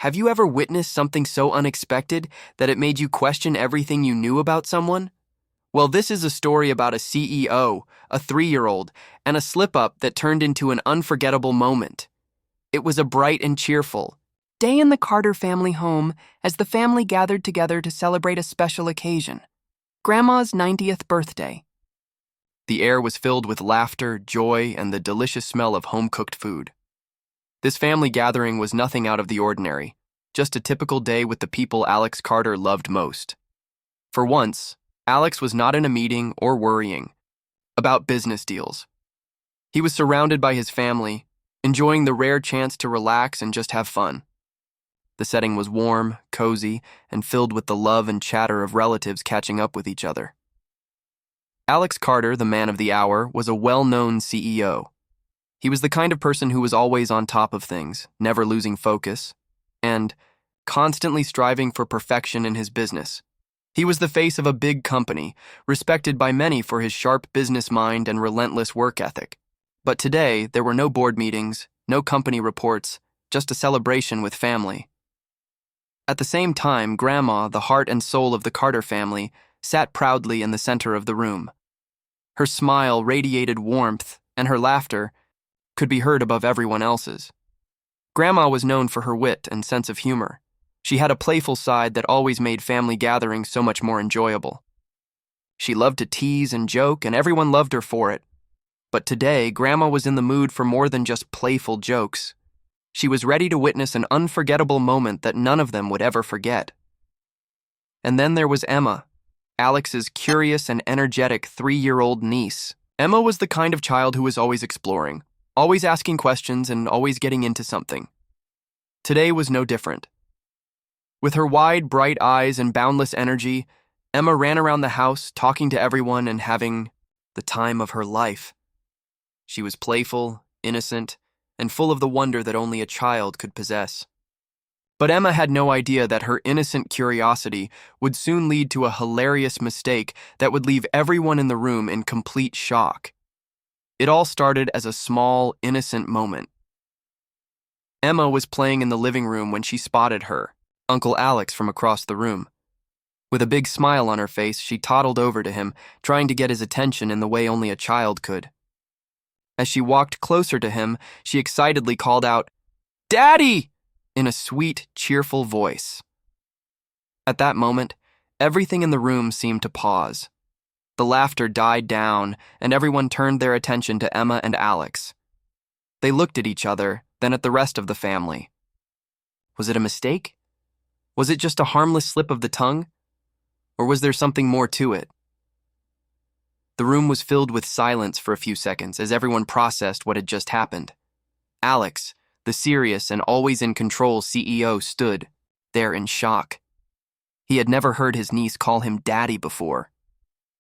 Have you ever witnessed something so unexpected that it made you question everything you knew about someone? Well, this is a story about a CEO, a 3-year-old, and a slip-up that turned into an unforgettable moment. It was a bright and cheerful day in the Carter family home as the family gathered together to celebrate a special occasion, Grandma's 90th birthday. The air was filled with laughter, joy, and the delicious smell of home-cooked food. This family gathering was nothing out of the ordinary, just a typical day with the people Alex Carter loved most. For once, Alex was not in a meeting or worrying about business deals. He was surrounded by his family, enjoying the rare chance to relax and just have fun. The setting was warm, cozy, and filled with the love and chatter of relatives catching up with each other. Alex Carter, the man of the hour, was a well-known CEO. He was the kind of person who was always on top of things, never losing focus, and constantly striving for perfection in his business. He was the face of a big company, respected by many for his sharp business mind and relentless work ethic. But today, there were no board meetings, no company reports, just a celebration with family. At the same time, Grandma, the heart and soul of the Carter family, sat proudly in the center of the room. Her smile radiated warmth, and her laughter could be heard above everyone else's. Grandma was known for her wit and sense of humor. She had a playful side that always made family gatherings so much more enjoyable. She loved to tease and joke, and everyone loved her for it. But today, Grandma was in the mood for more than just playful jokes. She was ready to witness an unforgettable moment that none of them would ever forget. And then there was Emma, Alex's curious and energetic 3-year-old niece. Emma was the kind of child who was always exploring, always asking questions and always getting into something. Today was no different. With her wide, bright eyes and boundless energy, Emma ran around the house, talking to everyone and having the time of her life. She was playful, innocent, and full of the wonder that only a child could possess. But Emma had no idea that her innocent curiosity would soon lead to a hilarious mistake that would leave everyone in the room in complete shock. It all started as a small, innocent moment. Emma was playing in the living room when she spotted her, Uncle Alex, from across the room. With a big smile on her face, she toddled over to him, trying to get his attention in the way only a child could. As she walked closer to him, she excitedly called out, "Daddy!" in a sweet, cheerful voice. At that moment, everything in the room seemed to pause. The laughter died down, and everyone turned their attention to Emma and Alex. They looked at each other, then at the rest of the family. Was it a mistake? Was it just a harmless slip of the tongue? Or was there something more to it? The room was filled with silence for a few seconds as everyone processed what had just happened. Alex, the serious and always in control CEO, stood there in shock. He had never heard his niece call him Daddy before.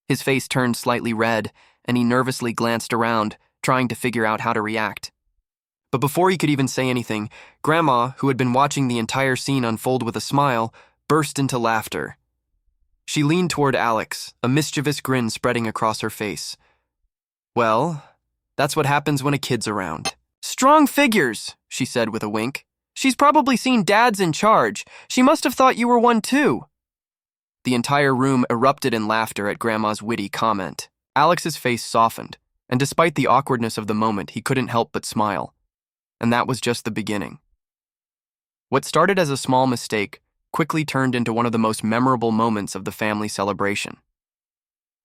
His face turned slightly red, and he nervously glanced around, trying to figure out how to react. But before he could even say anything, Grandma, who had been watching the entire scene unfold with a smile, burst into laughter. She leaned toward Alex, a mischievous grin spreading across her face. "Well, that's what happens when a kid's around." "Strong figures," she said with a wink. "She's probably seen Dad's in charge. She must have thought you were one too." The entire room erupted in laughter at Grandma's witty comment. Alex's face softened, and despite the awkwardness of the moment, he couldn't help but smile. And that was just the beginning. What started as a small mistake quickly turned into one of the most memorable moments of the family celebration.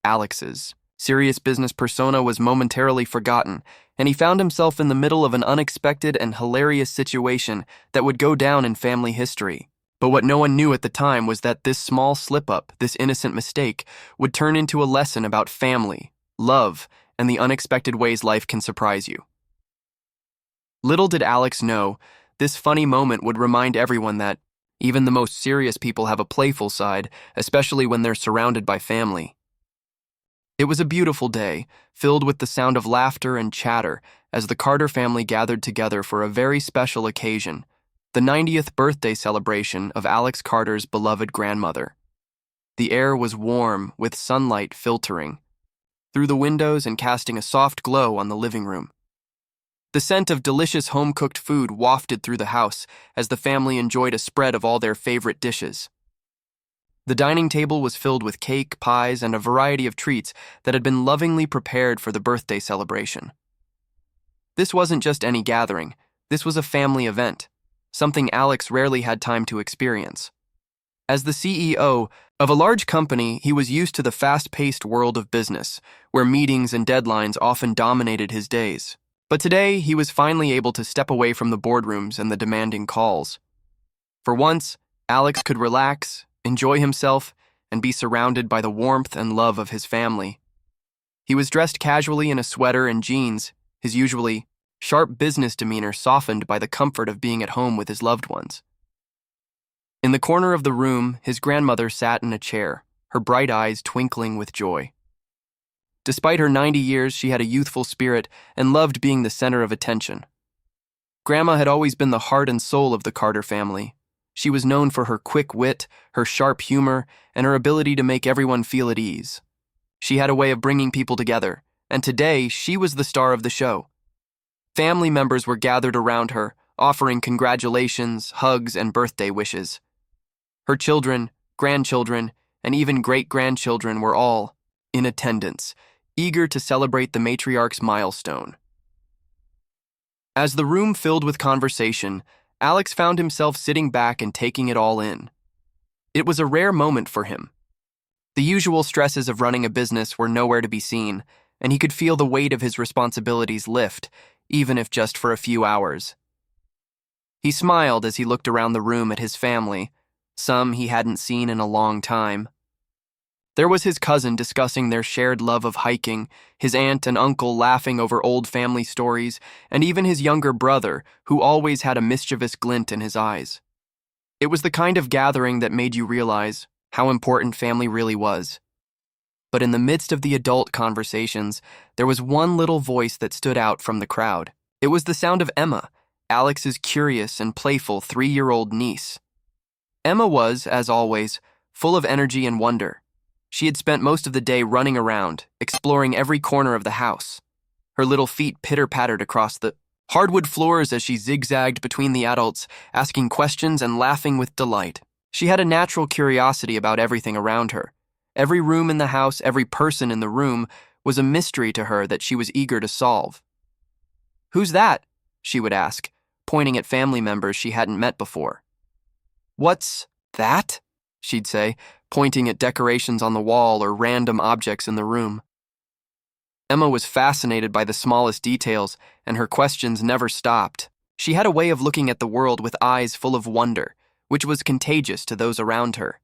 Alex's serious business persona was momentarily forgotten, and he found himself in the middle of an unexpected and hilarious situation that would go down in family history. But what no one knew at the time was that this small slip-up, this innocent mistake, would turn into a lesson about family, love, and the unexpected ways life can surprise you. Little did Alex know, this funny moment would remind everyone that even the most serious people have a playful side, especially when they're surrounded by family. It was a beautiful day, filled with the sound of laughter and chatter as the Carter family gathered together for a very special occasion, the 90th birthday celebration of Alex Carter's beloved grandmother. The air was warm, with sunlight filtering through the windows and casting a soft glow on the living room. The scent of delicious home-cooked food wafted through the house as the family enjoyed a spread of all their favorite dishes. The dining table was filled with cake, pies, and a variety of treats that had been lovingly prepared for the birthday celebration. This wasn't just any gathering. This was a family event, something Alex rarely had time to experience. As the CEO of a large company, he was used to the fast-paced world of business, where meetings and deadlines often dominated his days. But today, he was finally able to step away from the boardrooms and the demanding calls. For once, Alex could relax, enjoy himself, and be surrounded by the warmth and love of his family. He was dressed casually in a sweater and jeans, his usually sharp business demeanor softened by the comfort of being at home with his loved ones. In the corner of the room, his grandmother sat in a chair, her bright eyes twinkling with joy. Despite her 90 years, she had a youthful spirit and loved being the center of attention. Grandma had always been the heart and soul of the Carter family. She was known for her quick wit, her sharp humor, and her ability to make everyone feel at ease. She had a way of bringing people together, and today she was the star of the show. Family members were gathered around her, offering congratulations, hugs, and birthday wishes. Her children, grandchildren, and even great-grandchildren were all in attendance, eager to celebrate the matriarch's milestone. As the room filled with conversation, Alex found himself sitting back and taking it all in. It was a rare moment for him. The usual stresses of running a business were nowhere to be seen, and he could feel the weight of his responsibilities lift, even if just for a few hours. He smiled as he looked around the room at his family, some he hadn't seen in a long time. There was his cousin discussing their shared love of hiking, his aunt and uncle laughing over old family stories, and even his younger brother, who always had a mischievous glint in his eyes. It was the kind of gathering that made you realize how important family really was. But in the midst of the adult conversations, there was one little voice that stood out from the crowd. It was the sound of Emma, Alex's curious and playful 3-year-old niece. Emma was, as always, full of energy and wonder. She had spent most of the day running around, exploring every corner of the house. Her little feet pitter-pattered across the hardwood floors as she zigzagged between the adults, asking questions and laughing with delight. She had a natural curiosity about everything around her. Every room in the house, every person in the room, was a mystery to her that she was eager to solve. "Who's that?" she would ask, pointing at family members she hadn't met before. "What's that?" she'd say, pointing at decorations on the wall or random objects in the room. Emma was fascinated by the smallest details, and her questions never stopped. She had a way of looking at the world with eyes full of wonder, which was contagious to those around her.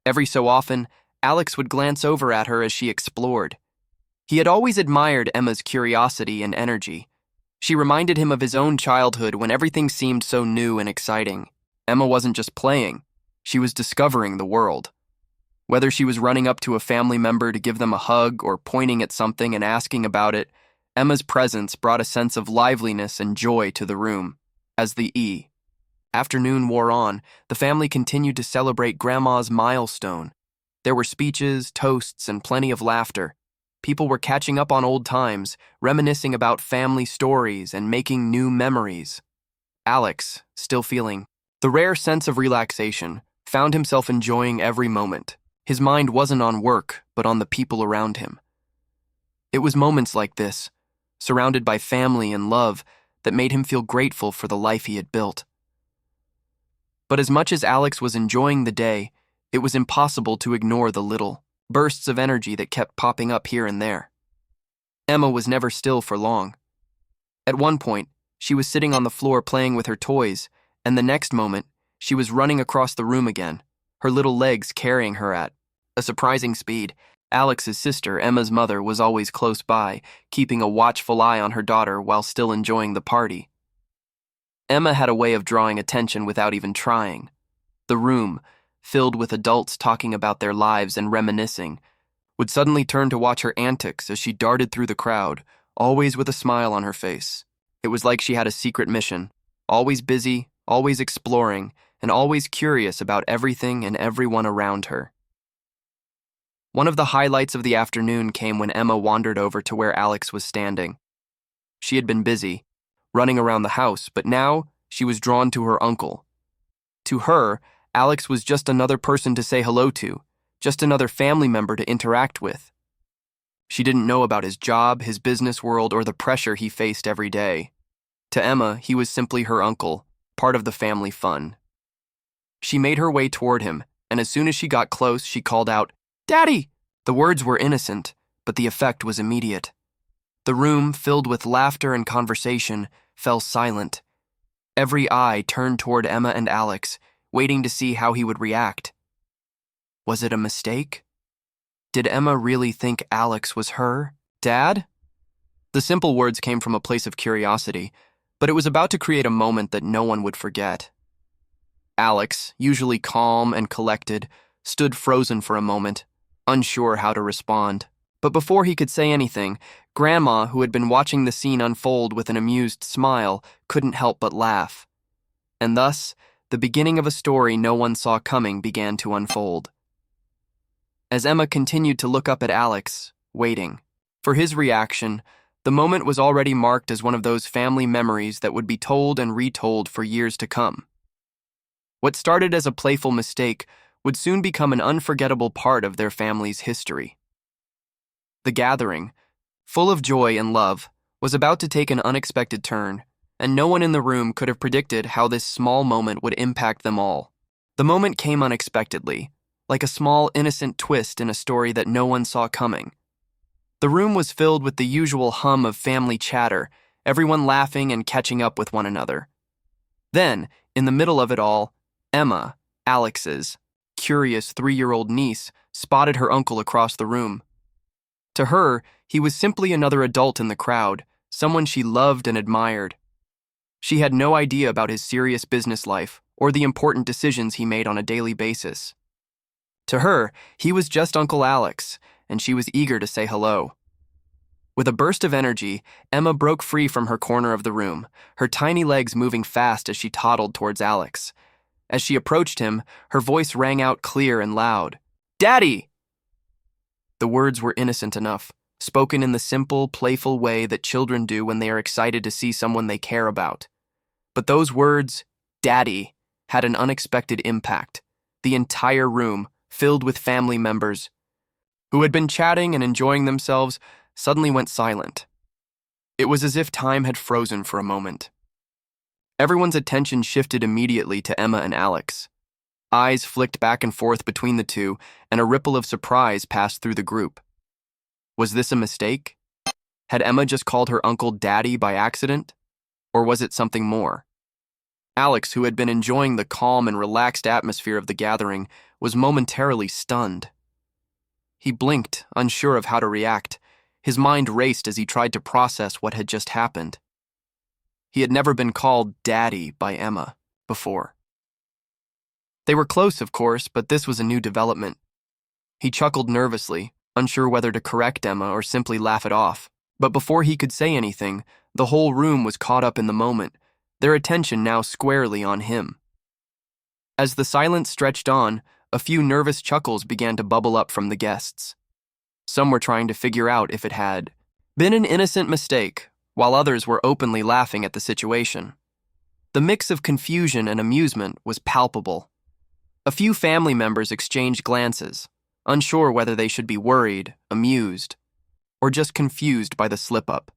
Every so often, Alex would glance over at her as she explored. He had always admired Emma's curiosity and energy. She reminded him of his own childhood when everything seemed so new and exciting. Emma wasn't just playing. She was discovering the world. Whether she was running up to a family member to give them a hug or pointing at something and asking about it, Emma's presence brought a sense of liveliness and joy to the room. As the afternoon wore on, the family continued to celebrate Grandma's milestone. There were speeches, toasts, and plenty of laughter. People were catching up on old times, reminiscing about family stories and making new memories. Alex, still feeling the rare sense of relaxation, found himself enjoying every moment. His mind wasn't on work, but on the people around him. It was moments like this, surrounded by family and love, that made him feel grateful for the life he had built. But as much as Alex was enjoying the day, it was impossible to ignore the little bursts of energy that kept popping up here and there. Emma was never still for long. At one point, she was sitting on the floor playing with her toys, and the next moment, she was running across the room again, her little legs carrying her at a surprising speed. Alex's sister, Emma's mother, was always close by, keeping a watchful eye on her daughter while still enjoying the party. Emma had a way of drawing attention without even trying. The room, filled with adults talking about their lives and reminiscing, would suddenly turn to watch her antics as she darted through the crowd, always with a smile on her face. It was like she had a secret mission, always busy, always exploring, and always curious about everything and everyone around her. One of the highlights of the afternoon came when Emma wandered over to where Alex was standing. She had been busy, running around the house, but now she was drawn to her uncle. To her, Alex was just another person to say hello to, just another family member to interact with. She didn't know about his job, his business world, or the pressure he faced every day. To Emma, he was simply her uncle, part of the family fun. She made her way toward him, and as soon as she got close, she called out, "Daddy!" The words were innocent, but the effect was immediate. The room, filled with laughter and conversation, fell silent. Every eye turned toward Emma and Alex, waiting to see how he would react. Was it a mistake? Did Emma really think Alex was her dad? The simple words came from a place of curiosity, but it was about to create a moment that no one would forget. Alex, usually calm and collected, stood frozen for a moment, unsure how to respond. But before he could say anything, Grandma, who had been watching the scene unfold with an amused smile, couldn't help but laugh. And thus, the beginning of a story no one saw coming began to unfold. As Emma continued to look up at Alex, waiting for his reaction, the moment was already marked as one of those family memories that would be told and retold for years to come. What started as a playful mistake would soon become an unforgettable part of their family's history. The gathering, full of joy and love, was about to take an unexpected turn, and no one in the room could have predicted how this small moment would impact them all. The moment came unexpectedly, like a small, innocent twist in a story that no one saw coming. The room was filled with the usual hum of family chatter, everyone laughing and catching up with one another. Then, in the middle of it all, Emma, Alex's curious 3-year-old niece, spotted her uncle across the room. To her, he was simply another adult in the crowd, someone she loved and admired. She had no idea about his serious business life or the important decisions he made on a daily basis. To her, he was just Uncle Alex, and she was eager to say hello. With a burst of energy, Emma broke free from her corner of the room, her tiny legs moving fast as she toddled towards Alex. As she approached him, her voice rang out clear and loud. "Daddy!" The words were innocent enough, spoken in the simple, playful way that children do when they are excited to see someone they care about. But those words, "Daddy," had an unexpected impact. The entire room, filled with family members, who had been chatting and enjoying themselves, suddenly went silent. It was as if time had frozen for a moment. Everyone's attention shifted immediately to Emma and Alex. Eyes flicked back and forth between the two, and a ripple of surprise passed through the group. Was this a mistake? Had Emma just called her uncle Daddy by accident? Or was it something more? Alex, who had been enjoying the calm and relaxed atmosphere of the gathering, was momentarily stunned. He blinked, unsure of how to react. His mind raced as he tried to process what had just happened. He had never been called Daddy by Emma before. They were close, of course, but this was a new development. He chuckled nervously, unsure whether to correct Emma or simply laugh it off. But before he could say anything, the whole room was caught up in the moment, their attention now squarely on him. As the silence stretched on, a few nervous chuckles began to bubble up from the guests. Some were trying to figure out if it had been an innocent mistake, while others were openly laughing at the situation. The mix of confusion and amusement was palpable. A few family members exchanged glances, unsure whether they should be worried, amused, or just confused by the slip-up.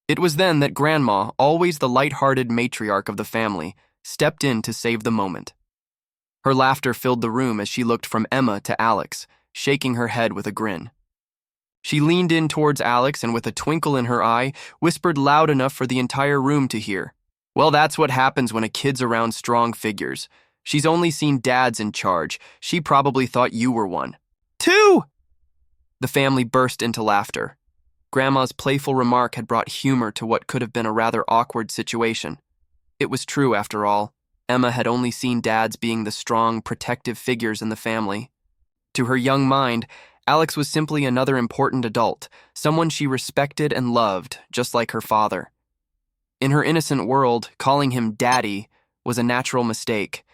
It was then that Grandma, always the light-hearted matriarch of the family, stepped in to save the moment. Her laughter filled the room as she looked from Emma to Alex, shaking her head with a grin. She leaned in towards Alex and with a twinkle in her eye, whispered loud enough for the entire room to hear. "Well, that's what happens when a kid's around strong figures. She's only seen dads in charge. She probably thought you were one." "Two!" The family burst into laughter. Grandma's playful remark had brought humor to what could have been a rather awkward situation. It was true, after all. Emma had only seen dads being the strong, protective figures in the family. To her young mind, Alex was simply another important adult, someone she respected and loved, just like her father. In her innocent world, calling him Daddy was a natural mistake,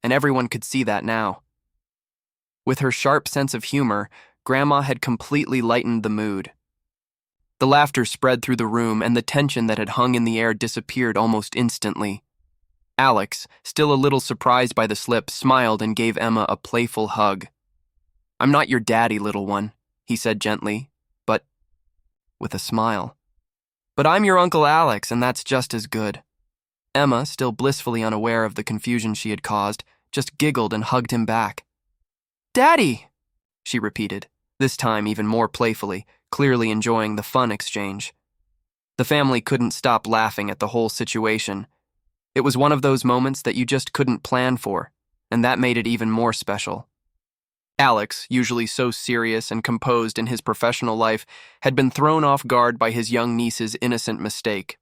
and everyone could see that now. With her sharp sense of humor, Grandma had completely lightened the mood. The laughter spread through the room, and the tension that had hung in the air disappeared almost instantly. Alex, still a little surprised by the slip, smiled and gave Emma a playful hug. "I'm not your daddy, little one," he said gently, but with a smile. "But I'm your Uncle Alex, and that's just as good." Emma, still blissfully unaware of the confusion she had caused, just giggled and hugged him back. "Daddy!" she repeated, this time even more playfully, clearly enjoying the fun exchange. The family couldn't stop laughing at the whole situation. It was one of those moments that you just couldn't plan for, and that made it even more special. Alex, usually so serious and composed in his professional life, had been thrown off guard by his young niece's innocent mistake.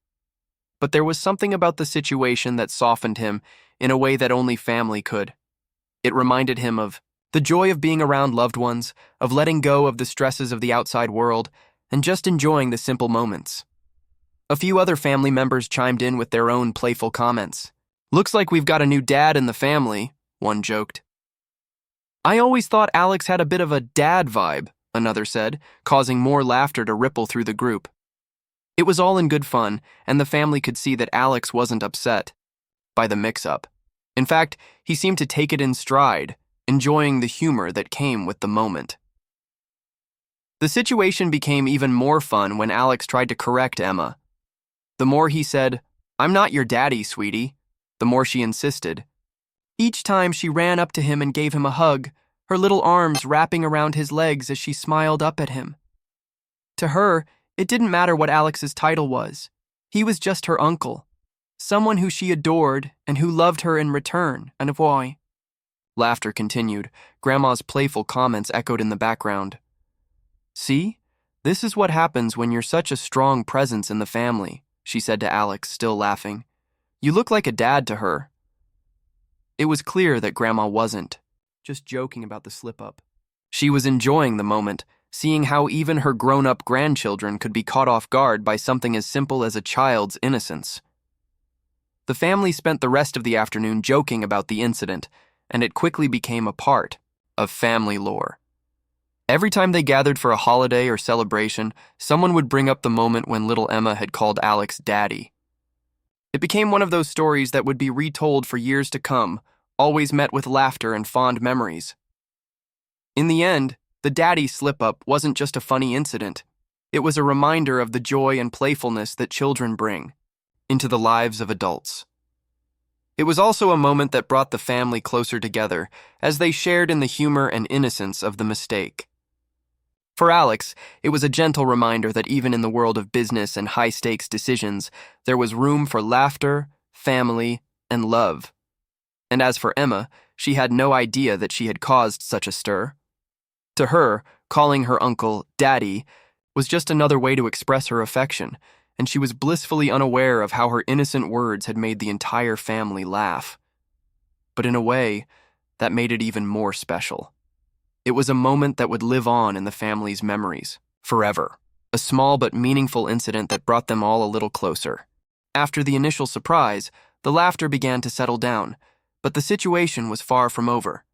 But there was something about the situation that softened him in a way that only family could. It reminded him of the joy of being around loved ones, of letting go of the stresses of the outside world, and just enjoying the simple moments. A few other family members chimed in with their own playful comments. "Looks like we've got a new dad in the family," one joked. "I always thought Alex had a bit of a dad vibe," another said, causing more laughter to ripple through the group. It was all in good fun, and the family could see that Alex wasn't upset by the mix-up. In fact, he seemed to take it in stride, enjoying the humor that came with the moment. The situation became even more fun when Alex tried to correct Emma. The more he said, "I'm not your daddy, sweetie," the more she insisted. Each time she ran up to him and gave him a hug, her little arms wrapping around his legs as she smiled up at him. To her, it didn't matter what Alex's title was. He was just her uncle, someone who she adored and who loved her in return, and why. Laughter continued. Grandma's playful comments echoed in the background. "See? This is what happens when you're such a strong presence in the family," she said to Alex, still laughing. "You look like a dad to her." It was clear that Grandma wasn't just joking about the slip-up. She was enjoying the moment, seeing how even her grown-up grandchildren could be caught off guard by something as simple as a child's innocence. The family spent the rest of the afternoon joking about the incident, and it quickly became a part of family lore. Every time they gathered for a holiday or celebration, someone would bring up the moment when little Emma had called Alex daddy. It became one of those stories that would be retold for years to come, always met with laughter and fond memories. In the end, the daddy slip-up wasn't just a funny incident. It was a reminder of the joy and playfulness that children bring into the lives of adults. It was also a moment that brought the family closer together as they shared in the humor and innocence of the mistake. For Alex, it was a gentle reminder that even in the world of business and high-stakes decisions, there was room for laughter, family, and love. And as for Emma, she had no idea that she had caused such a stir. To her, calling her uncle Daddy was just another way to express her affection, and she was blissfully unaware of how her innocent words had made the entire family laugh. But in a way, that made it even more special. It was a moment that would live on in the family's memories, forever. A small but meaningful incident that brought them all a little closer. After the initial surprise, the laughter began to settle down, but the situation was far from over.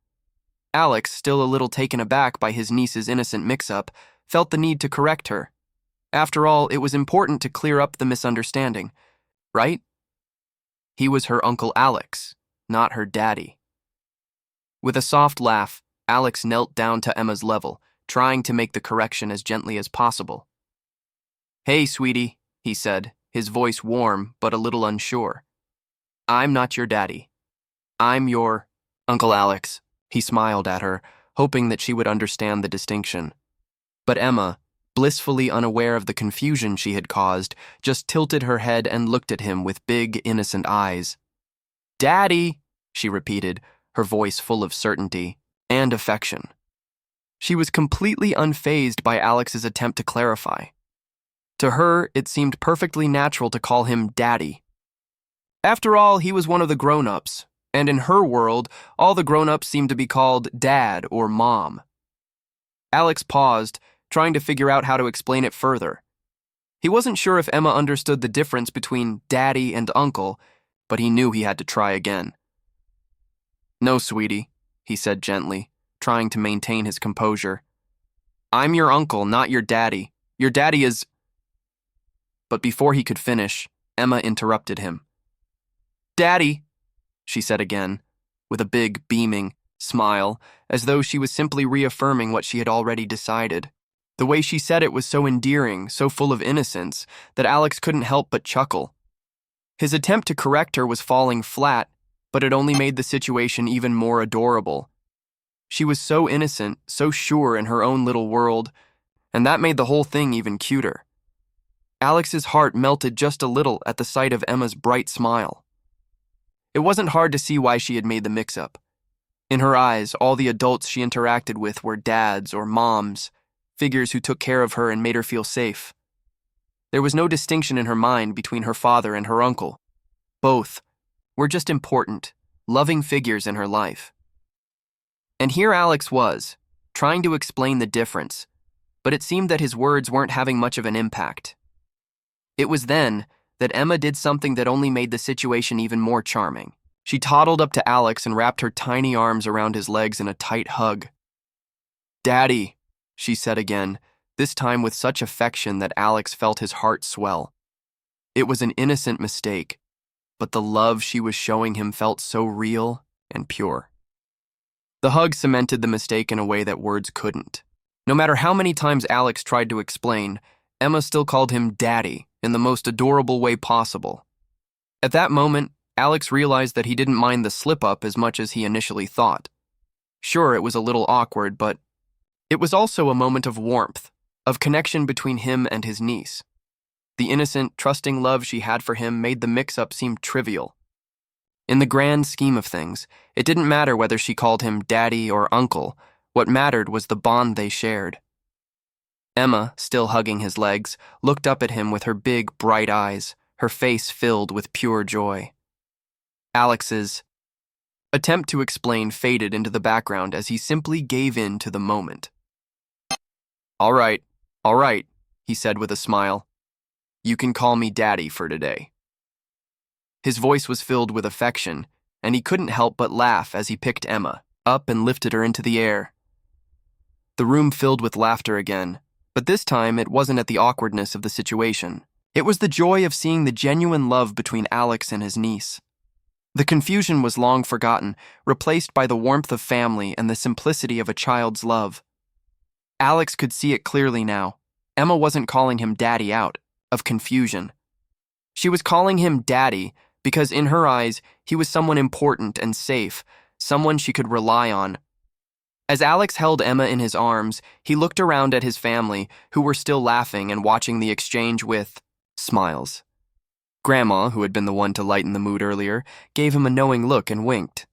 Alex, still a little taken aback by his niece's innocent mix-up, felt the need to correct her. After all, it was important to clear up the misunderstanding, right? He was her Uncle Alex, not her daddy. With a soft laugh, Alex knelt down to Emma's level, trying to make the correction as gently as possible. "Hey, sweetie," he said, his voice warm but a little unsure. "I'm not your daddy. I'm your Uncle Alex." He smiled at her, hoping that she would understand the distinction. But Emma, blissfully unaware of the confusion she had caused, just tilted her head and looked at him with big, innocent eyes. "Daddy," she repeated, her voice full of certainty and affection. She was completely unfazed by Alex's attempt to clarify. To her, it seemed perfectly natural to call him Daddy. After all, he was one of the grown-ups, and in her world, all the grown-ups seemed to be called Dad or Mom. Alex paused, trying to figure out how to explain it further. He wasn't sure if Emma understood the difference between Daddy and Uncle, but he knew he had to try again. "No, sweetie," he said gently, trying to maintain his composure. "I'm your uncle, not your daddy. Your daddy is..." but before he could finish, Emma interrupted him. "Daddy," she said again, with a big, beaming smile, as though she was simply reaffirming what she had already decided. The way she said it was so endearing, so full of innocence, that Alex couldn't help but chuckle. His attempt to correct her was falling flat, but it only made the situation even more adorable. She was so innocent, so sure in her own little world, and that made the whole thing even cuter. Alex's heart melted just a little at the sight of Emma's bright smile. It wasn't hard to see why she had made the mix-up. In her eyes, all the adults she interacted with were dads or moms, figures who took care of her and made her feel safe. There was no distinction in her mind between her father and her uncle. Both were just important, loving figures in her life. And here Alex was, trying to explain the difference, but it seemed that his words weren't having much of an impact. It was then that Emma did something that only made the situation even more charming. She toddled up to Alex and wrapped her tiny arms around his legs in a tight hug. "Daddy," she said again, this time with such affection that Alex felt his heart swell. It was an innocent mistake, but the love she was showing him felt so real and pure. The hug cemented the mistake in a way that words couldn't. No matter how many times Alex tried to explain, Emma still called him Daddy in the most adorable way possible. At that moment, Alex realized that he didn't mind the slip-up as much as he initially thought. Sure, it was a little awkward, but it was also a moment of warmth, of connection between him and his niece. The innocent, trusting love she had for him made the mix-up seem trivial. In the grand scheme of things, it didn't matter whether she called him Daddy or Uncle. What mattered was the bond they shared. Emma, still hugging his legs, looked up at him with her big, bright eyes, her face filled with pure joy. Alex's attempt to explain faded into the background as he simply gave in to the moment. All right, he said with a smile. "You can call me Daddy for today." His voice was filled with affection, and he couldn't help but laugh as he picked Emma up and lifted her into the air. The room filled with laughter again, but this time it wasn't at the awkwardness of the situation. It was the joy of seeing the genuine love between Alex and his niece. The confusion was long forgotten, replaced by the warmth of family and the simplicity of a child's love. Alex could see it clearly now. Emma wasn't calling him Daddy out of confusion. She was calling him Daddy because in her eyes, he was someone important and safe, someone she could rely on. As Alex held Emma in his arms, he looked around at his family, who were still laughing and watching the exchange with smiles. Grandma, who had been the one to lighten the mood earlier, gave him a knowing look and winked.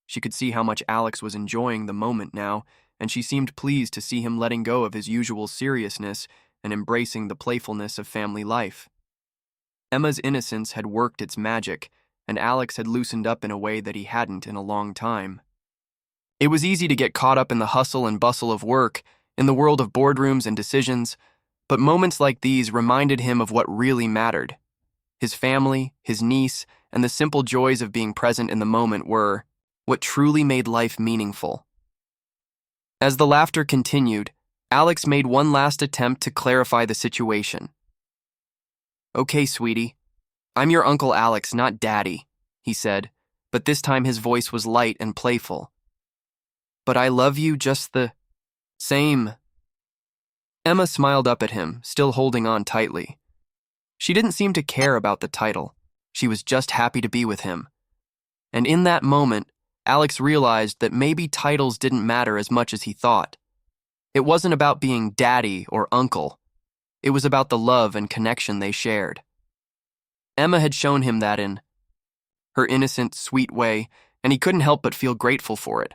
She could see how much Alex was enjoying the moment now, and she seemed pleased to see him letting go of his usual seriousness and embracing the playfulness of family life. Emma's innocence had worked its magic, and Alex had loosened up in a way that he hadn't in a long time. It was easy to get caught up in the hustle and bustle of work, in the world of boardrooms and decisions, but moments like these reminded him of what really mattered. His family, his niece, and the simple joys of being present in the moment were what truly made life meaningful. As the laughter continued, Alex made one last attempt to clarify the situation. "Okay, sweetie. I'm your Uncle Alex, not Daddy," he said, but this time his voice was light and playful. "But I love you just the same." Emma smiled up at him, still holding on tightly. She didn't seem to care about the title. She was just happy to be with him. And in that moment, Alex realized that maybe titles didn't matter as much as he thought. It wasn't about being Daddy or Uncle. It was about the love and connection they shared. Emma had shown him that in her innocent, sweet way, and he couldn't help but feel grateful for it.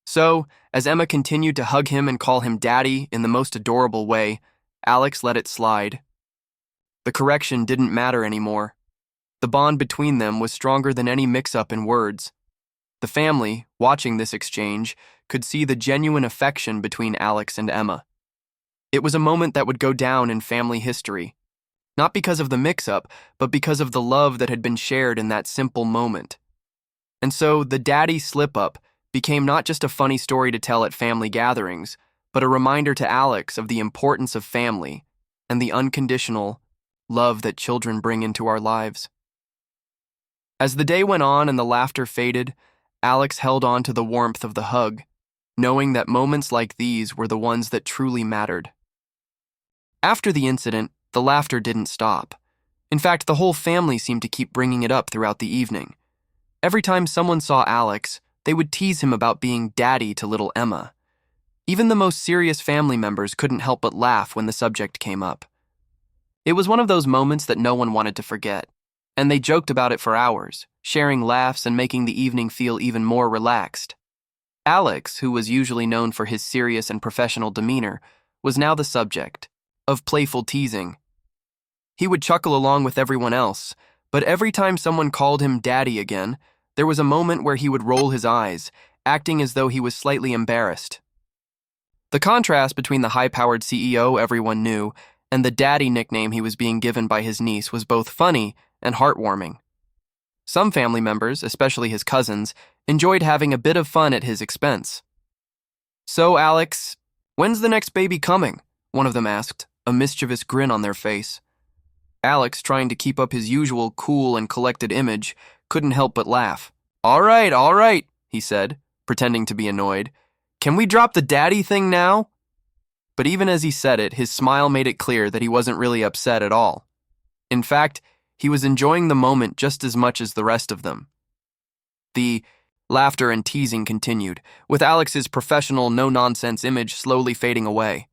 So, as Emma continued to hug him and call him Daddy in the most adorable way, Alex let it slide. The correction didn't matter anymore. The bond between them was stronger than any mix-up in words. The family, watching this exchange, could see the genuine affection between Alex and Emma. It was a moment that would go down in family history, not because of the mix-up, but because of the love that had been shared in that simple moment. And so, the Daddy slip-up became not just a funny story to tell at family gatherings, but a reminder to Alex of the importance of family, and the unconditional love that children bring into our lives. As the day went on and the laughter faded, Alex held on to the warmth of the hug, knowing that moments like these were the ones that truly mattered. After the incident, the laughter didn't stop. In fact, the whole family seemed to keep bringing it up throughout the evening. Every time someone saw Alex, they would tease him about being daddy to little Emma. Even the most serious family members couldn't help but laugh when the subject came up. It was one of those moments that no one wanted to forget, and they joked about it for hours, sharing laughs and making the evening feel even more relaxed. Alex, who was usually known for his serious and professional demeanor, was now the subject of playful teasing. He would chuckle along with everyone else, but every time someone called him daddy again, there was a moment where he would roll his eyes, acting as though he was slightly embarrassed. The contrast between the high-powered CEO everyone knew and the daddy nickname he was being given by his niece was both funny and heartwarming. Some family members, especially his cousins, enjoyed having a bit of fun at his expense. "So, Alex, when's the next baby coming?" one of them asked, a mischievous grin on their face. Alex, trying to keep up his usual cool and collected image, couldn't help but laugh. All right, he said, pretending to be annoyed. "Can we drop the daddy thing now?" But even as he said it, his smile made it clear that he wasn't really upset at all. In fact, he was enjoying the moment just as much as the rest of them. The laughter and teasing continued, with Alex's professional, no-nonsense image slowly fading away.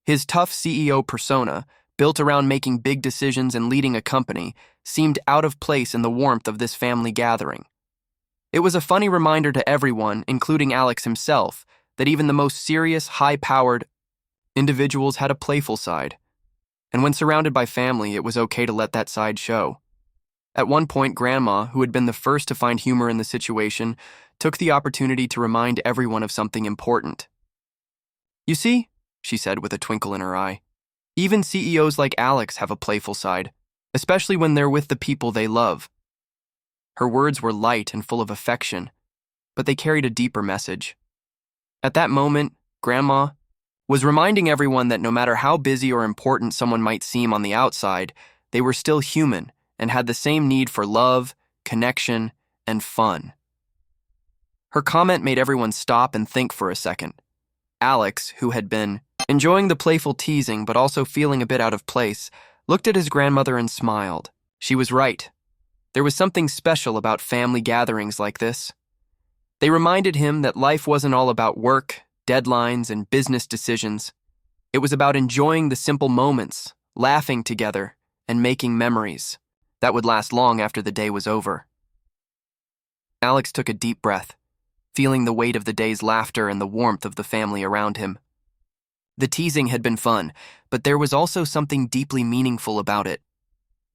His tough CEO persona, built around making big decisions and leading a company, seemed out of place in the warmth of this family gathering. It was a funny reminder to everyone, including Alex himself, that even the most serious, high-powered individuals had a playful side. And when surrounded by family, it was okay to let that side show. At one point, Grandma, who had been the first to find humor in the situation, took the opportunity to remind everyone of something important. "You see," she said with a twinkle in her eye, "even CEOs like Alex have a playful side, especially when they're with the people they love." Her words were light and full of affection, but they carried a deeper message. At that moment, Grandma was reminding everyone that no matter how busy or important someone might seem on the outside, they were still human and had the same need for love, connection, and fun. Her comment made everyone stop and think for a second. Alex, who had been enjoying the playful teasing but also feeling a bit out of place, looked at his grandmother and smiled. She was right. There was something special about family gatherings like this. They reminded him that life wasn't all about work, deadlines, and business decisions. It was about enjoying the simple moments, laughing together, and making memories that would last long after the day was over. Alex took a deep breath, feeling the weight of the day's laughter and the warmth of the family around him. The teasing had been fun, but there was also something deeply meaningful about it.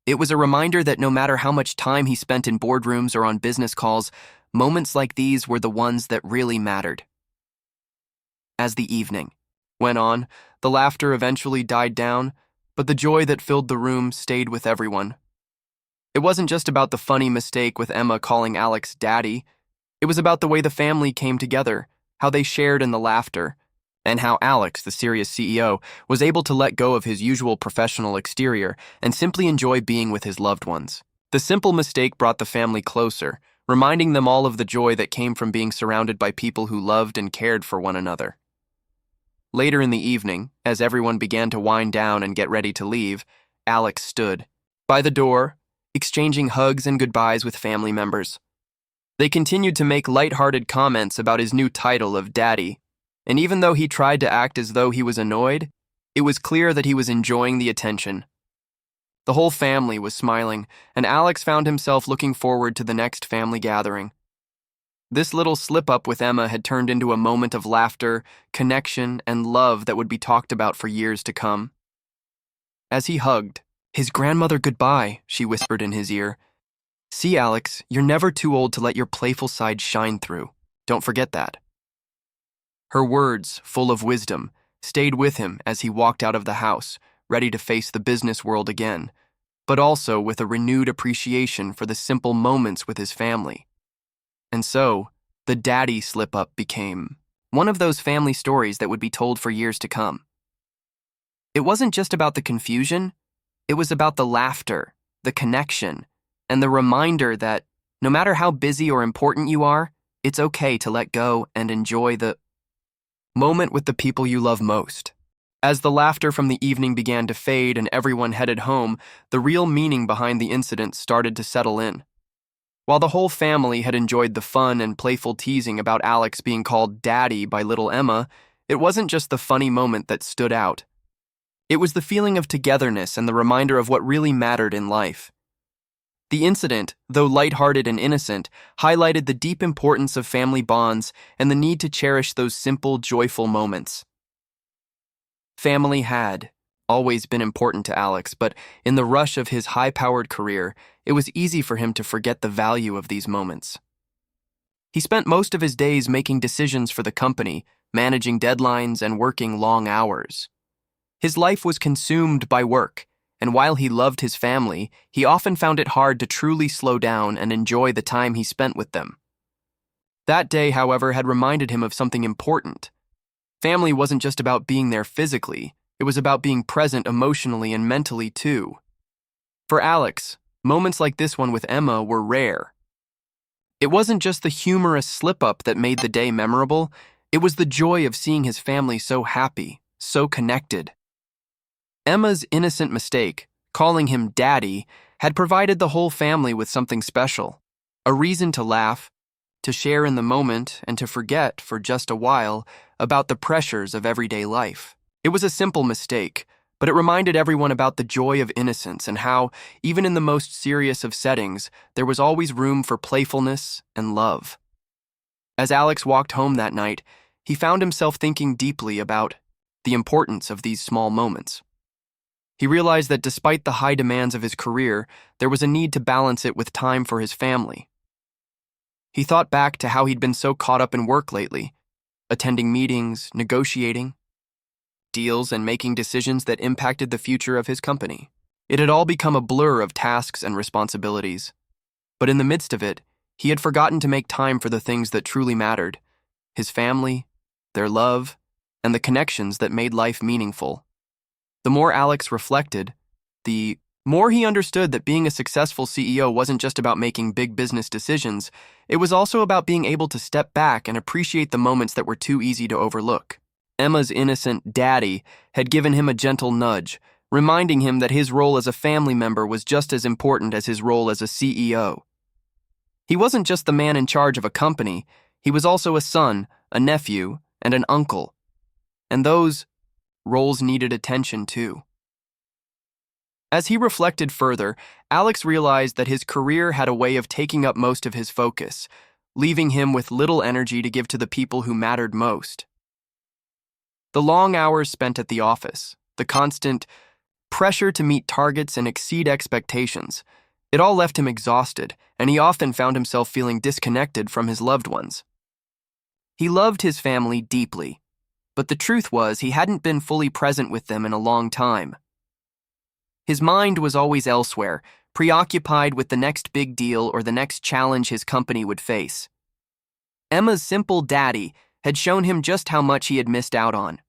It was a reminder that no matter how much time he spent in boardrooms or on business calls, moments like these were the ones that really mattered. As the evening went on, the laughter eventually died down, but the joy that filled the room stayed with everyone. It wasn't just about the funny mistake with Emma calling Alex daddy. It was about the way the family came together, how they shared in the laughter, and how Alex, the serious CEO, was able to let go of his usual professional exterior and simply enjoy being with his loved ones. The simple mistake brought the family closer, reminding them all of the joy that came from being surrounded by people who loved and cared for one another. Later in the evening, as everyone began to wind down and get ready to leave, Alex stood by the door, exchanging hugs and goodbyes with family members. They continued to make light-hearted comments about his new title of daddy, and even though he tried to act as though he was annoyed, it was clear that he was enjoying the attention. The whole family was smiling, and Alex found himself looking forward to the next family gathering. This little slip-up with Emma had turned into a moment of laughter, connection, and love that would be talked about for years to come. As he hugged his grandmother goodbye, she whispered in his ear, "See, Alex, you're never too old to let your playful side shine through. Don't forget that." Her words, full of wisdom, stayed with him as he walked out of the house, ready to face the business world again, but also with a renewed appreciation for the simple moments with his family. And so, the daddy slip-up became one of those family stories that would be told for years to come. It wasn't just about the confusion, it was about the laughter, the connection, and the reminder that no matter how busy or important you are, it's okay to let go and enjoy the moment with the people you love most. As the laughter from the evening began to fade and everyone headed home, the real meaning behind the incident started to settle in. While the whole family had enjoyed the fun and playful teasing about Alex being called Daddy by little Emma, it wasn't just the funny moment that stood out. It was the feeling of togetherness and the reminder of what really mattered in life. The incident, though lighthearted and innocent, highlighted the deep importance of family bonds and the need to cherish those simple, joyful moments. Family had always been important to Alex, but in the rush of his high-powered career, it was easy for him to forget the value of these moments. He spent most of his days making decisions for the company, managing deadlines, and working long hours. His life was consumed by work, and while he loved his family, he often found it hard to truly slow down and enjoy the time he spent with them. That day, however, had reminded him of something important. Family wasn't just about being there physically, it was about being present emotionally and mentally too. For Alex, moments like this one with Emma were rare. It wasn't just the humorous slip-up that made the day memorable, it was the joy of seeing his family so happy, so connected. Emma's innocent mistake, calling him Daddy, had provided the whole family with something special, a reason to laugh, to share in the moment, and to forget, for just a while, about the pressures of everyday life. It was a simple mistake, but it reminded everyone about the joy of innocence and how, even in the most serious of settings, there was always room for playfulness and love. As Alex walked home that night, he found himself thinking deeply about the importance of these small moments. He realized that despite the high demands of his career, there was a need to balance it with time for his family. He thought back to how he'd been so caught up in work lately, attending meetings, negotiating deals, and making decisions that impacted the future of his company. It had all become a blur of tasks and responsibilities. But in the midst of it, he had forgotten to make time for the things that truly mattered: his family, their love, and the connections that made life meaningful. The more Alex reflected, the more he understood that being a successful CEO wasn't just about making big business decisions, it was also about being able to step back and appreciate the moments that were too easy to overlook. Emma's innocent daddy had given him a gentle nudge, reminding him that his role as a family member was just as important as his role as a CEO. He wasn't just the man in charge of a company, he was also a son, a nephew, and an uncle. And those roles needed attention too. As he reflected further, Alex realized that his career had a way of taking up most of his focus, leaving him with little energy to give to the people who mattered most. The long hours spent at the office, the constant pressure to meet targets and exceed expectations, it all left him exhausted, and he often found himself feeling disconnected from his loved ones. He loved his family deeply, but the truth was he hadn't been fully present with them in a long time. His mind was always elsewhere, preoccupied with the next big deal or the next challenge his company would face. Emma's simple daddy had shown him just how much he had missed out on.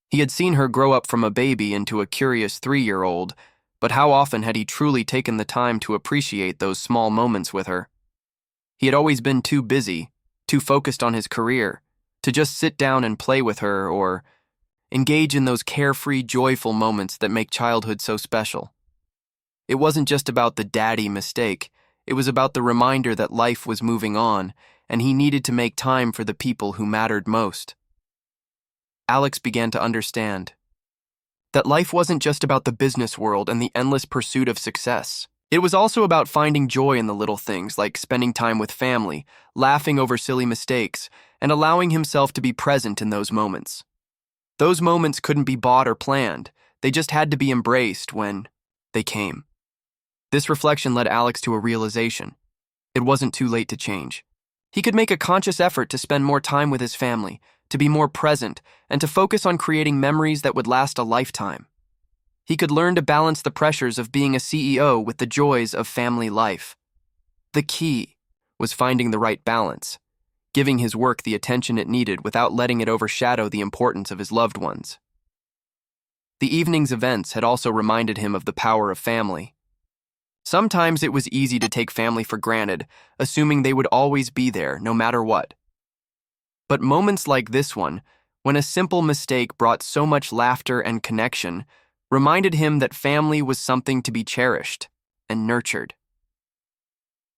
He had seen her grow up from a baby into a curious 3-year-old, but how often had he truly taken the time to appreciate those small moments with her? He had always been too busy, too focused on his career, to just sit down and play with her or engage in those carefree, joyful moments that make childhood so special. It wasn't just about the daddy mistake, it was about the reminder that life was moving on, and he needed to make time for the people who mattered most. Alex began to understand that life wasn't just about the business world and the endless pursuit of success. It was also about finding joy in the little things like spending time with family, laughing over silly mistakes, and allowing himself to be present in those moments. Those moments couldn't be bought or planned, they just had to be embraced when they came. This reflection led Alex to a realization. It wasn't too late to change. He could make a conscious effort to spend more time with his family, to be more present, and to focus on creating memories that would last a lifetime. He could learn to balance the pressures of being a CEO with the joys of family life. The key was finding the right balance, giving his work the attention it needed without letting it overshadow the importance of his loved ones. The evening's events had also reminded him of the power of family. Sometimes it was easy to take family for granted, assuming they would always be there, no matter what. But moments like this one, when a simple mistake brought so much laughter and connection, reminded him that family was something to be cherished and nurtured.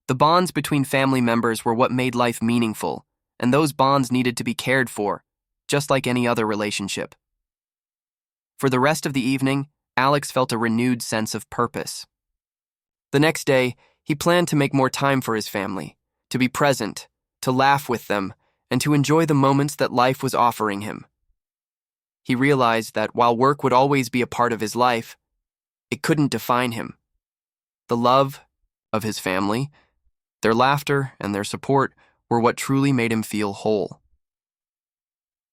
The bonds between family members were what made life meaningful, and those bonds needed to be cared for, just like any other relationship. For the rest of the evening, Alex felt a renewed sense of purpose. The next day, he planned to make more time for his family, to be present, to laugh with them, and to enjoy the moments that life was offering him. He realized that while work would always be a part of his life, it couldn't define him. The love of his family, their laughter, and their support were what truly made him feel whole.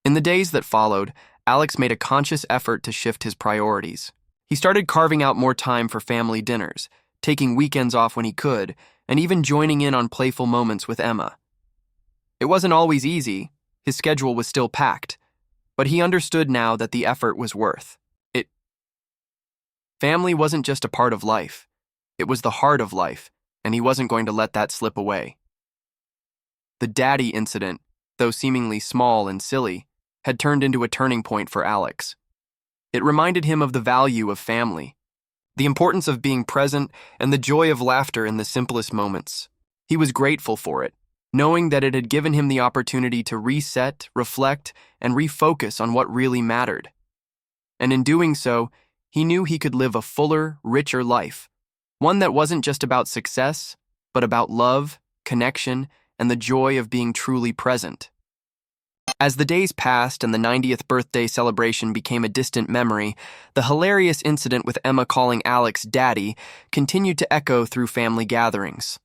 In the days that followed, Alex made a conscious effort to shift his priorities. He started carving out more time for family dinners, taking weekends off when he could, and even joining in on playful moments with Emma. It wasn't always easy, his schedule was still packed, but he understood now that the effort was worth it. Family wasn't just a part of life, it was the heart of life, and he wasn't going to let that slip away. The daddy incident, though seemingly small and silly, had turned into a turning point for Alex. It reminded him of the value of family, the importance of being present, and the joy of laughter in the simplest moments. He was grateful for it, knowing that it had given him the opportunity to reset, reflect, and refocus on what really mattered. And in doing so, he knew he could live a fuller, richer life, one that wasn't just about success, but about love, connection, and the joy of being truly present. As the days passed and the 90th birthday celebration became a distant memory, the hilarious incident with Emma calling Alex daddy continued to echo through family gatherings.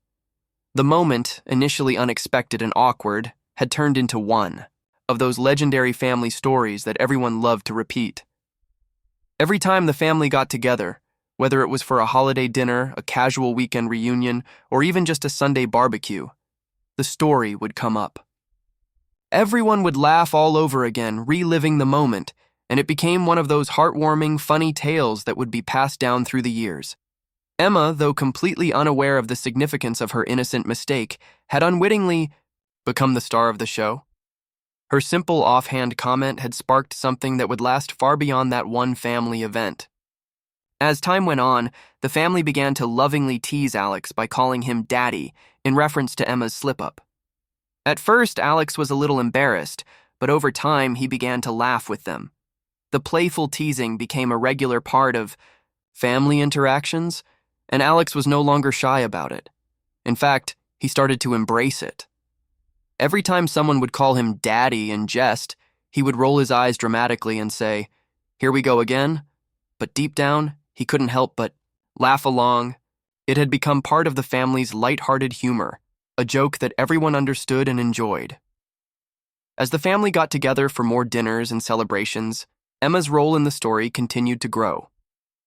The moment, initially unexpected and awkward, had turned into one of those legendary family stories that everyone loved to repeat. Every time the family got together, whether it was for a holiday dinner, a casual weekend reunion, or even just a Sunday barbecue, the story would come up. Everyone would laugh all over again, reliving the moment, and it became one of those heartwarming, funny tales that would be passed down through the years. Emma, though completely unaware of the significance of her innocent mistake, had unwittingly become the star of the show. Her simple offhand comment had sparked something that would last far beyond that one family event. As time went on, the family began to lovingly tease Alex by calling him Daddy in reference to Emma's slip-up. At first, Alex was a little embarrassed, but over time he began to laugh with them. The playful teasing became a regular part of family interactions, and Alex was no longer shy about it. In fact, he started to embrace it. Every time someone would call him Daddy in jest, he would roll his eyes dramatically and say, "Here we go again?" But deep down, he couldn't help but laugh along. It had become part of the family's light-hearted humor, a joke that everyone understood and enjoyed. As the family got together for more dinners and celebrations, Emma's role in the story continued to grow.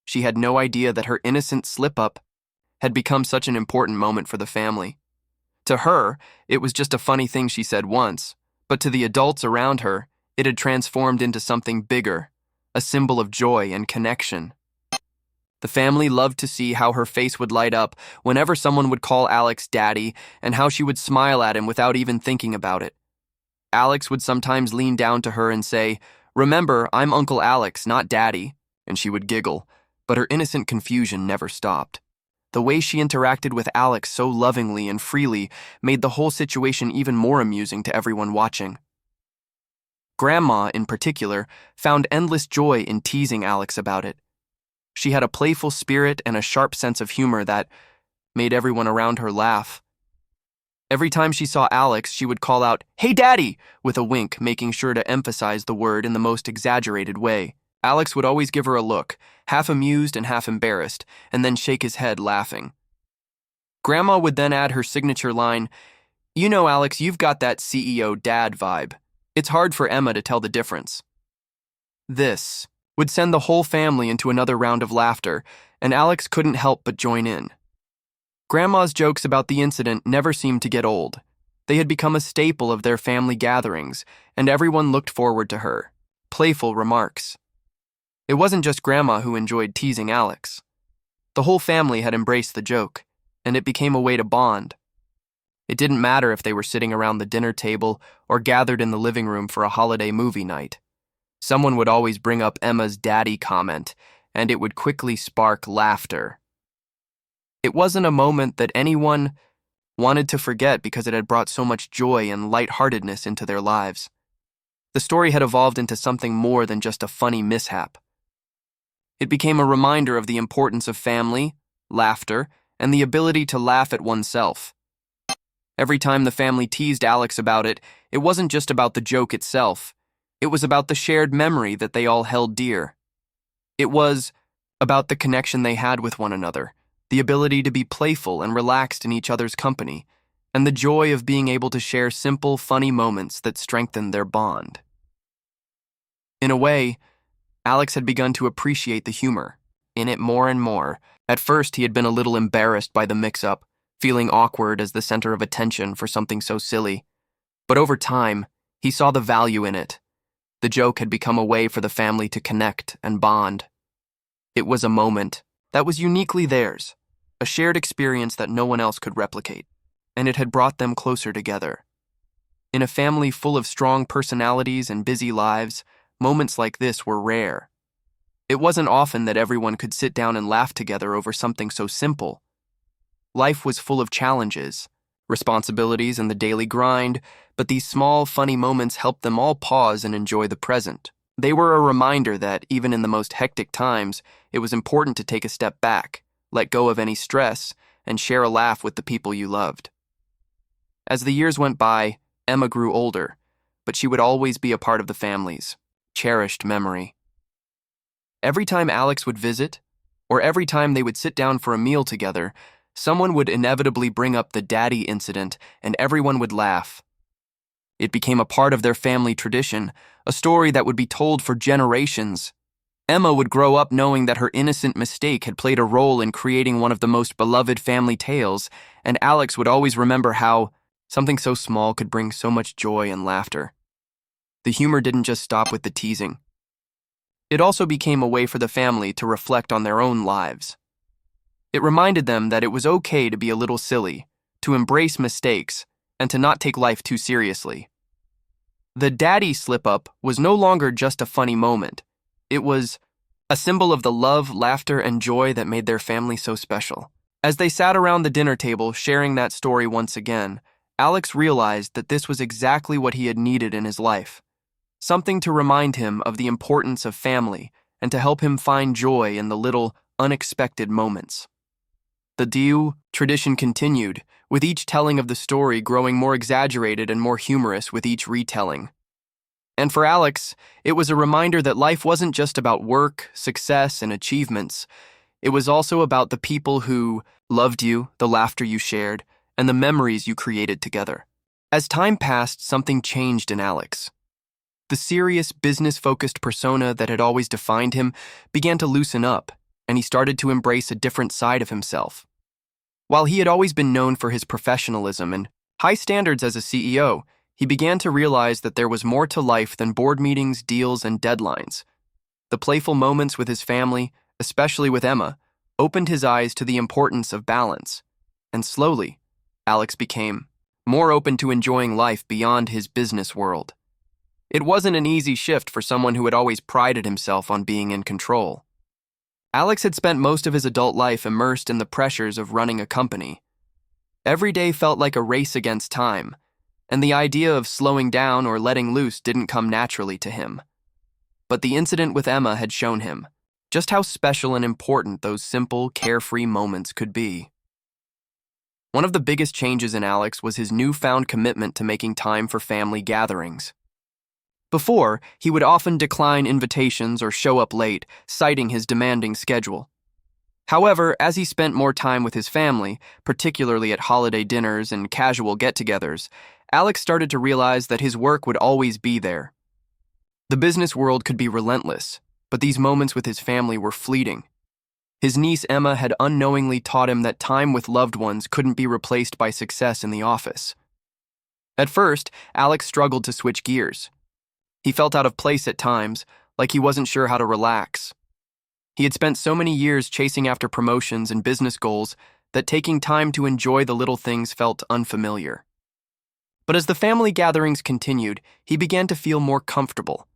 She had no idea that her innocent slip-up had become such an important moment for the family. To her, it was just a funny thing she said once, but to the adults around her, it had transformed into something bigger, a symbol of joy and connection. The family loved to see how her face would light up whenever someone would call Alex Daddy, and how she would smile at him without even thinking about it. Alex would sometimes lean down to her and say, "Remember, I'm Uncle Alex, not Daddy," and she would giggle, but her innocent confusion never stopped. The way she interacted with Alex so lovingly and freely made the whole situation even more amusing to everyone watching. Grandma, in particular, found endless joy in teasing Alex about it. She had a playful spirit and a sharp sense of humor that made everyone around her laugh. Every time she saw Alex, she would call out, "Hey, Daddy!" with a wink, making sure to emphasize the word in the most exaggerated way. Alex would always give her a look, half amused and half embarrassed, and then shake his head, laughing. Grandma would then add her signature line, "You know, Alex, you've got that CEO dad vibe. It's hard for Emma to tell the difference." This would send the whole family into another round of laughter, and Alex couldn't help but join in. Grandma's jokes about the incident never seemed to get old. They had become a staple of their family gatherings, and everyone looked forward to her playful remarks. It wasn't just Grandma who enjoyed teasing Alex. The whole family had embraced the joke, and it became a way to bond. It didn't matter if they were sitting around the dinner table or gathered in the living room for a holiday movie night. Someone would always bring up Emma's daddy comment, and it would quickly spark laughter. It wasn't a moment that anyone wanted to forget because it had brought so much joy and lightheartedness into their lives. The story had evolved into something more than just a funny mishap. It became a reminder of the importance of family, laughter, and the ability to laugh at oneself. Every time the family teased Alex about it, it wasn't just about the joke itself. It was about the shared memory that they all held dear. It was about the connection they had with one another, the ability to be playful and relaxed in each other's company, and the joy of being able to share simple, funny moments that strengthened their bond. In a way, Alex had begun to appreciate the humor in it more and more. At first, he had been a little embarrassed by the mix-up, feeling awkward as the center of attention for something so silly. But over time, he saw the value in it. The joke had become a way for the family to connect and bond. It was a moment that was uniquely theirs, a shared experience that no one else could replicate, and it had brought them closer together. In a family full of strong personalities and busy lives, moments like this were rare. It wasn't often that everyone could sit down and laugh together over something so simple. Life was full of challenges, responsibilities, and the daily grind, but these small, funny moments helped them all pause and enjoy the present. They were a reminder that, even in the most hectic times, it was important to take a step back, let go of any stress, and share a laugh with the people you loved. As the years went by, Emma grew older, but she would always be a part of the family's cherished memory. Every time Alex would visit, or every time they would sit down for a meal together, someone would inevitably bring up the daddy incident, and everyone would laugh. It became a part of their family tradition, a story that would be told for generations. Emma would grow up knowing that her innocent mistake had played a role in creating one of the most beloved family tales, and Alex would always remember how something so small could bring so much joy and laughter. The humor didn't just stop with the teasing. It also became a way for the family to reflect on their own lives. It reminded them that it was okay to be a little silly, to embrace mistakes, and to not take life too seriously. The daddy slip-up was no longer just a funny moment. It was a symbol of the love, laughter, and joy that made their family so special. As they sat around the dinner table sharing that story once again, Alex realized that this was exactly what he had needed in his life. Something to remind him of the importance of family and to help him find joy in the little, unexpected moments. The Diu tradition continued, with each telling of the story growing more exaggerated and more humorous with each retelling. And for Alex, it was a reminder that life wasn't just about work, success, and achievements. It was also about the people who loved you, the laughter you shared, and the memories you created together. As time passed, something changed in Alex. The serious, business-focused persona that had always defined him began to loosen up, and he started to embrace a different side of himself. While he had always been known for his professionalism and high standards as a CEO, he began to realize that there was more to life than board meetings, deals, and deadlines. The playful moments with his family, especially with Emma, opened his eyes to the importance of balance. And slowly, Alex became more open to enjoying life beyond his business world. It wasn't an easy shift for someone who had always prided himself on being in control. Alex had spent most of his adult life immersed in the pressures of running a company. Every day felt like a race against time, and the idea of slowing down or letting loose didn't come naturally to him. But the incident with Emma had shown him just how special and important those simple, carefree moments could be. One of the biggest changes in Alex was his newfound commitment to making time for family gatherings. Before, he would often decline invitations or show up late, citing his demanding schedule. However, as he spent more time with his family, particularly at holiday dinners and casual get-togethers, Alex started to realize that his work would always be there. The business world could be relentless, but these moments with his family were fleeting. His niece Emma had unknowingly taught him that time with loved ones couldn't be replaced by success in the office. At first, Alex struggled to switch gears. He felt out of place at times, like he wasn't sure how to relax. He had spent so many years chasing after promotions and business goals that taking time to enjoy the little things felt unfamiliar. But as the family gatherings continued, he began to feel more comfortable.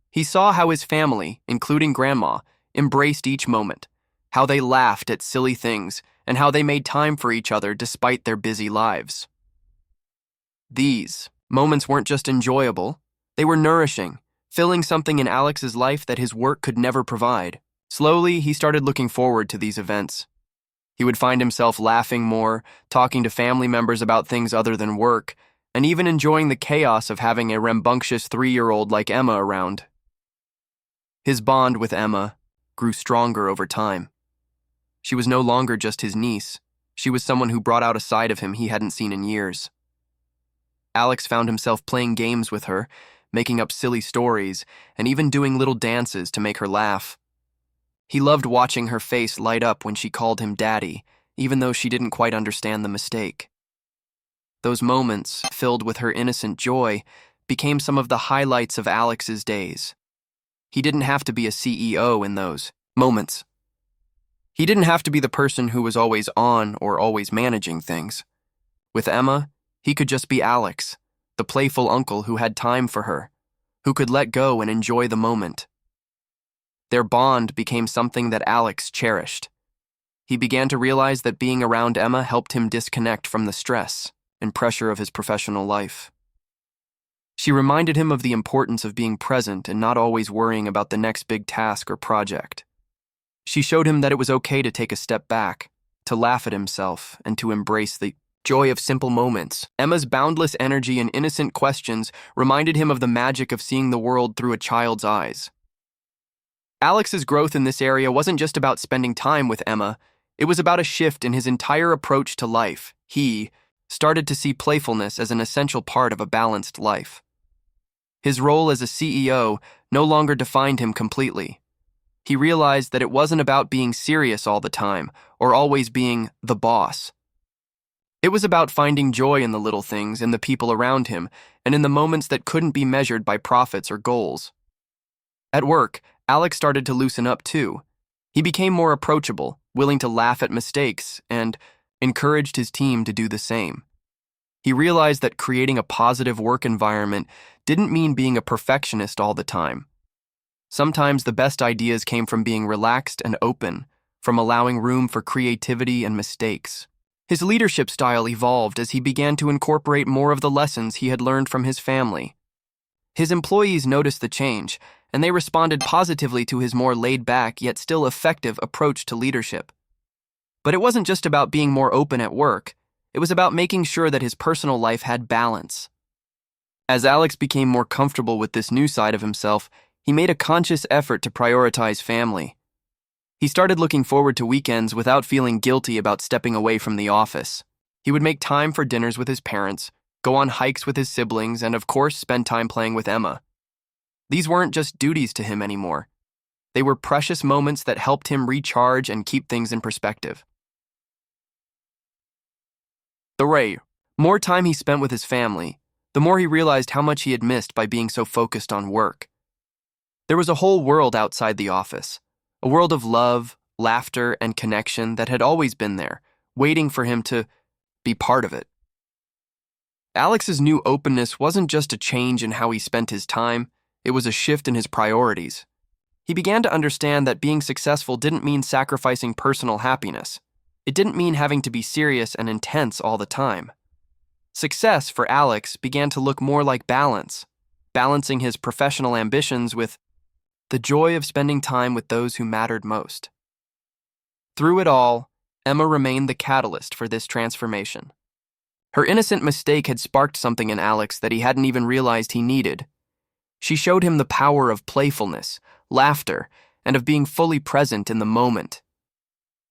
He saw how his family, including Grandma, embraced each moment, how they laughed at silly things, and how they made time for each other despite their busy lives. These moments weren't just enjoyable, they were nourishing, filling something in Alex's life that his work could never provide. Slowly, he started looking forward to these events. He would find himself laughing more, talking to family members about things other than work, and even enjoying the chaos of having a rambunctious 3-year-old like Emma around. His bond with Emma grew stronger over time. She was no longer just his niece. She was someone who brought out a side of him he hadn't seen in years. Alex found himself playing games with her, making up silly stories, and even doing little dances to make her laugh. He loved watching her face light up when she called him Daddy, even though she didn't quite understand the mistake. Those moments, filled with her innocent joy, became some of the highlights of Alex's days. He didn't have to be a CEO in those moments. He didn't have to be the person who was always on or always managing things. With Emma, he could just be Alex, the playful uncle who had time for her, who could let go and enjoy the moment. Their bond became something that Alex cherished. He began to realize that being around Emma helped him disconnect from the stress and pressure of his professional life. She reminded him of the importance of being present and not always worrying about the next big task or project. She showed him that it was okay to take a step back, to laugh at himself, and to embrace the joy of simple moments. Emma's boundless energy and innocent questions reminded him of the magic of seeing the world through a child's eyes. Alex's growth in this area wasn't just about spending time with Emma, it was about a shift in his entire approach to life. He started to see playfulness as an essential part of a balanced life. His role as a CEO no longer defined him completely. He realized that it wasn't about being serious all the time or always being the boss. It was about finding joy in the little things, in the people around him, and in the moments that couldn't be measured by profits or goals. At work, Alex started to loosen up too. He became more approachable, willing to laugh at mistakes, and encouraged his team to do the same. He realized that creating a positive work environment didn't mean being a perfectionist all the time. Sometimes the best ideas came from being relaxed and open, from allowing room for creativity and mistakes. His leadership style evolved as he began to incorporate more of the lessons he had learned from his family. His employees noticed the change, and they responded positively to his more laid-back yet still effective approach to leadership. But it wasn't just about being more open at work. It was about making sure that his personal life had balance. As Alex became more comfortable with this new side of himself, he made a conscious effort to prioritize family. He started looking forward to weekends without feeling guilty about stepping away from the office. He would make time for dinners with his parents, go on hikes with his siblings, and of course spend time playing with Emma. These weren't just duties to him anymore. They were precious moments that helped him recharge and keep things in perspective. The more time he spent with his family, the more he realized how much he had missed by being so focused on work. There was a whole world outside the office, a world of love, laughter, and connection that had always been there, waiting for him to be part of it. Alex's new openness wasn't just a change in how he spent his time, it was a shift in his priorities. He began to understand that being successful didn't mean sacrificing personal happiness. It didn't mean having to be serious and intense all the time. Success for Alex began to look more like balance, balancing his professional ambitions with the joy of spending time with those who mattered most. Through it all, Emma remained the catalyst for this transformation. Her innocent mistake had sparked something in Alex that he hadn't even realized he needed. She showed him the power of playfulness, laughter, and of being fully present in the moment.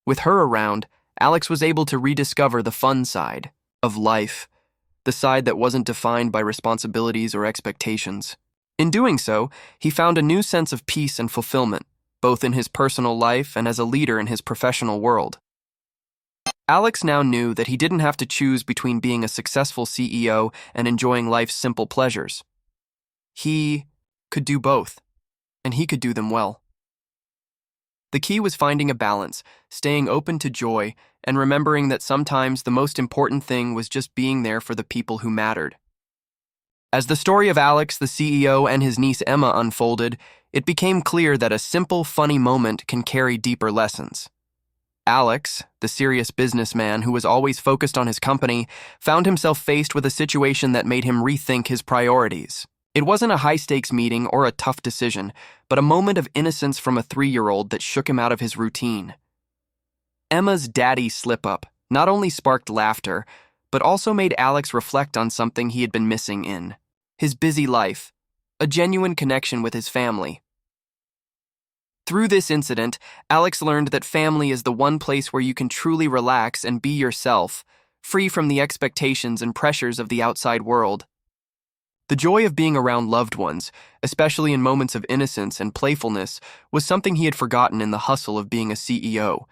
With her around, Alex was able to rediscover the fun side of life, the side that wasn't defined by responsibilities or expectations. In doing so, he found a new sense of peace and fulfillment, both in his personal life and as a leader in his professional world. Alex now knew that he didn't have to choose between being a successful CEO and enjoying life's simple pleasures. He could do both, and he could do them well. The key was finding a balance, staying open to joy, and remembering that sometimes the most important thing was just being there for the people who mattered. As the story of Alex, the CEO, and his niece Emma unfolded, it became clear that a simple, funny moment can carry deeper lessons. Alex, the serious businessman who was always focused on his company, found himself faced with a situation that made him rethink his priorities. It wasn't a high-stakes meeting or a tough decision, but a moment of innocence from a 3-year-old that shook him out of his routine. Emma's daddy slip-up not only sparked laughter, but also made Alex reflect on something he had been missing in his busy life, a genuine connection with his family. Through this incident, Alex learned that family is the one place where you can truly relax and be yourself, free from the expectations and pressures of the outside world. The joy of being around loved ones, especially in moments of innocence and playfulness, was something he had forgotten in the hustle of being a CEO.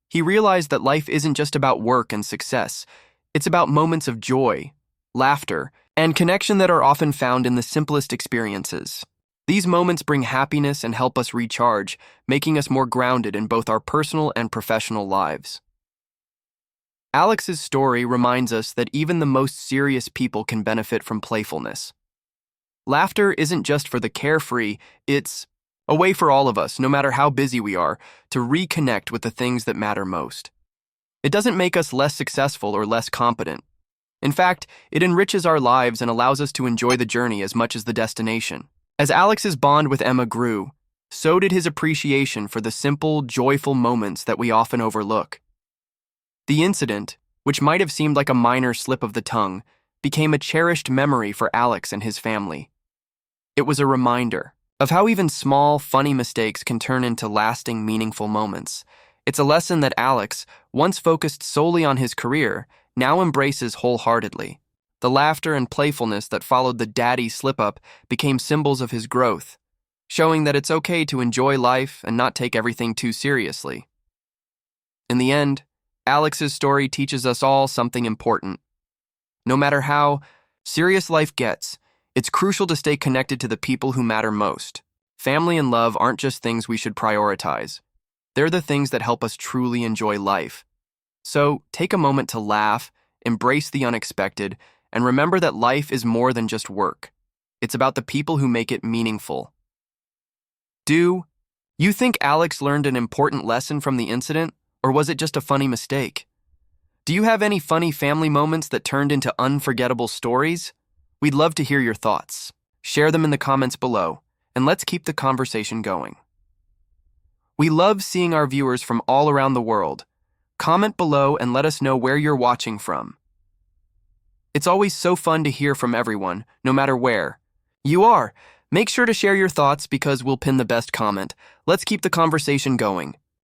He realized that life isn't just about work and success. It's about moments of joy, laughter, and connection that are often found in the simplest experiences. These moments bring happiness and help us recharge, making us more grounded in both our personal and professional lives. Alex's story reminds us that even the most serious people can benefit from playfulness. Laughter isn't just for the carefree, it's a way for all of us, no matter how busy we are, to reconnect with the things that matter most. It doesn't make us less successful or less competent. In fact, it enriches our lives and allows us to enjoy the journey as much as the destination. As Alex's bond with Emma grew, so did his appreciation for the simple, joyful moments that we often overlook. The incident, which might have seemed like a minor slip of the tongue, became a cherished memory for Alex and his family. It was a reminder of how even small, funny mistakes can turn into lasting, meaningful moments. It's a lesson that Alex, once focused solely on his career, now embraces wholeheartedly. The laughter and playfulness that followed the daddy slip-up became symbols of his growth, showing that it's okay to enjoy life and not take everything too seriously. In the end, Alex's story teaches us all something important. No matter how serious life gets, it's crucial to stay connected to the people who matter most. Family and love aren't just things we should prioritize. They're the things that help us truly enjoy life. So, take a moment to laugh, embrace the unexpected, and remember that life is more than just work. It's about the people who make it meaningful. Do you think Alex learned an important lesson from the incident, or was it just a funny mistake? Do you have any funny family moments that turned into unforgettable stories? We'd love to hear your thoughts. Share them in the comments below, and let's keep the conversation going. We love seeing our viewers from all around the world. Comment below and let us know where you're watching from. It's always so fun to hear from everyone, no matter where you are. Make sure to share your thoughts because we'll pin the best comment. Let's keep the conversation going.